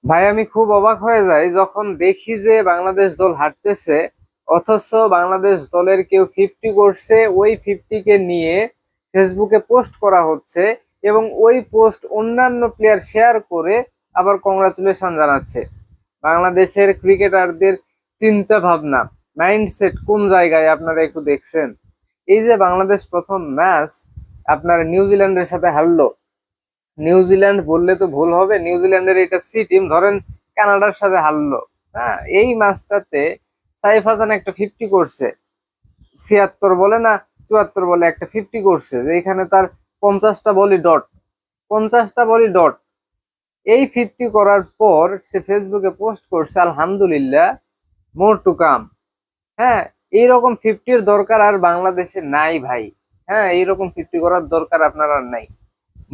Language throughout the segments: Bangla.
ভাই আমি খুব অবাক হয়ে যাই যখন দেখি যে বাংলাদেশ দল হারতেছে, অথচ বাংলাদেশ দলের কেউ 50 করছে, ওই 50 কে নিয়ে ফেসবুকে পোস্ট করা হচ্ছে এবং ওই পোস্ট অন্যান্য প্লেয়ার শেয়ার করে আবার কংগ্রাচুলেশন জানাচ্ছে। বাংলাদেশের ক্রিকেটারদের চিন্তা ভাবনা, মাইন্ডসেট কোন জায়গায় আপনারা একটু দেখছেন? এই যে বাংলাদেশ প্রথম ম্যাচ আপনার নিউজিল্যান্ডের সাথে হারলো, নিউজিল্যান্ড বললে তো ভুল হবে, নিউজিল্যান্ডের এটা সি টিম, ধরেন কানাডার সাথে হারলো। হ্যাঁ, এই ম্যাচটাতে সাইফ হাসান একটা 50 করছে, 76 বলে না 74 বলে একটা 50 করছে, যেখানে তার 50টা বলই ডট, 50টা বলই ডট। এই 50 করার পর সে ফেসবুকে পোস্ট করছে, আলহামদুলিল্লাহ, মোর টু কাম। হ্যাঁ, এইরকম 50-র দরকার আর বাংলাদেশে নাই ভাই। হ্যাঁ, এইরকম 50 করার দরকার আপনার আর নাই।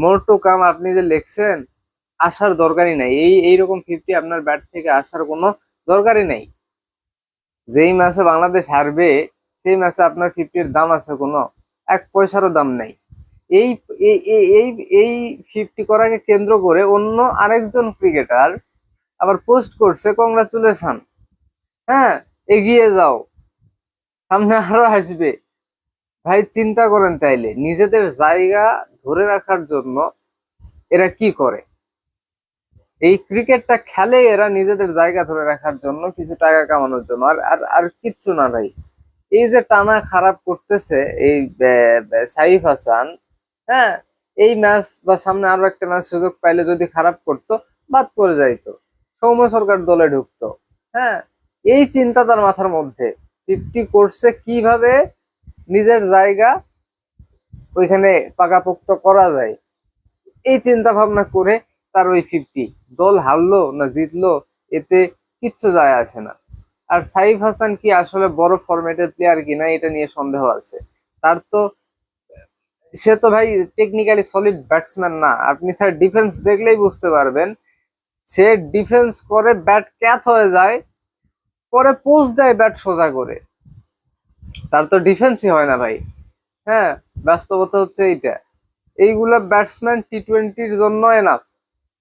মোর টু কাম আপনি যে লিখছেন, আসার দরকারই নাই। এইরকম 50 আপনার ব্যাট থেকে আসার কোনো দরকারই নাই। যেই ম্যাচে বাংলাদেশ হারবে সেই ম্যাচে আপনার 50-র দাম আছে কোনো? এক পয়সারও দাম নাই। এই এই এই এই এই 50 করাকে কেন্দ্র করে অন্য আরেকজন ক্রিকেটার আবার পোস্ট করছে, কংগ্রাচুলেশন। হ্যাঁ, এগিয়ে যাও, সামনে আরো আসবে। ভাই চিন্তা করেন, তাইলে নিজেদের জায়গা ধরে রাখার জন্য এরা কি করে? এই ক্রিকেটটা খেলে এরা নিজেদের জায়গা ধরে রাখার জন্য, কিছু টাকা কামানোর জন্য, আর আর আর কিচ্ছু না ভাই। এই যে টানা খারাপ করতেছে এই সাইফ হাসান, হ্যাঁ, এই ম্যাচ বা সামনে আরো একটা ম্যাচ সুযোগ পাইলে যদি খারাপ করতো, বাদ পড়ে যাইতো, সৌম্য সরকার দলে ঢুকতো। হ্যাঁ, এই চিন্তা তার মাথার মধ্যে। 50 করছে কিভাবে নিজের জায়গা ওইখানে পাকাপোক্ত করা যায়, এই চিন্তা ভাবনা করে তার ওই 50। দল হারলো না জিতলো এতে কিচ্ছু যায় আসে না। আর সাইফ হাসান কি আসলে বড় ফরম্যাটের প্লেয়ার কিনা এটা নিয়ে সন্দেহ আছে। তার তো, সে তো ভাই টেকনিক্যালি সলিড ব্যাটসম্যান না। আপনি তার ডিফেন্স দেখলেই বুঝতে পারবেন, সে ডিফেন্স করে ব্যাট ক্যাচ হয়ে যায়, পরে পোস্ট দেয় ব্যাট সোজা করে। তার তো ডিফেন্সই হয় না ভাই। হ্যাঁ, বাস্তবতা হচ্ছে এইটা। এইগুলা ব্যাটসম্যান টি-20-র জন্য এনাফ।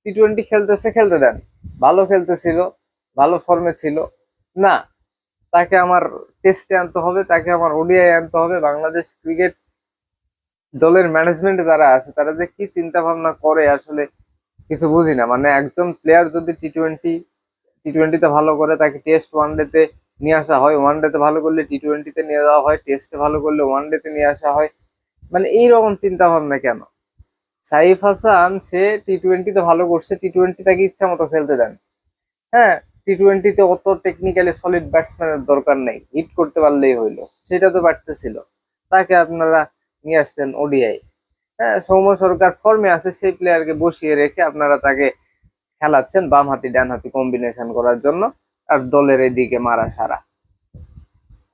টি-20 খেলতেছে, খেলতে দেন। ভালো খেলতেছিল, ভালো ফর্মে ছিল, না, তাকে আমার টেস্টে আনতে হবে, তাকে আমার ওডিআই আনতে হবে। বাংলাদেশ ক্রিকেট দলের ম্যানেজমেন্ট যারা আছে তারা যে কি চিন্তা ভাবনা করে আসলে কিছু বুঝি না। মানে একজন প্লেয়ার যদি টি টোয়েন্টিতে ভালো করে, তাকে টেস্ট ওয়ানডেতে নিয়ে আসা হয়, ওয়ানডেতে ভালো করলে টি-20-তে নিয়ে যাওয়া হয়, টেস্টে ভালো করলে ওয়ানডেতে নিয়ে আসা হয়। মানে এইরকম চিন্তা ভাবনা কেন? সাইফ হাসান সে টি-20-তে ভালো করছে, টি-20 তাকে ইচ্ছা মতো খেলতে দেন। হ্যাঁ, টি-20-তে অত টেকনিক্যালি সলিড ব্যাটসম্যানের দরকার নেই, হিট করতে পারলেই হইলো, সেটা তো পারতেছিল। তাকে আপনারা নিয়ে আসলেন ওডিআই। হ্যাঁ, সৌম্য সরকার ফর্মে আছে, সেই প্লেয়ারকে বসিয়ে রেখে আপনারা তাকে খেলাচ্ছেন বাম হাতি ডান হাতি কম্বিনেশন করার জন্য, আর দলের এদিকে মারা সারা।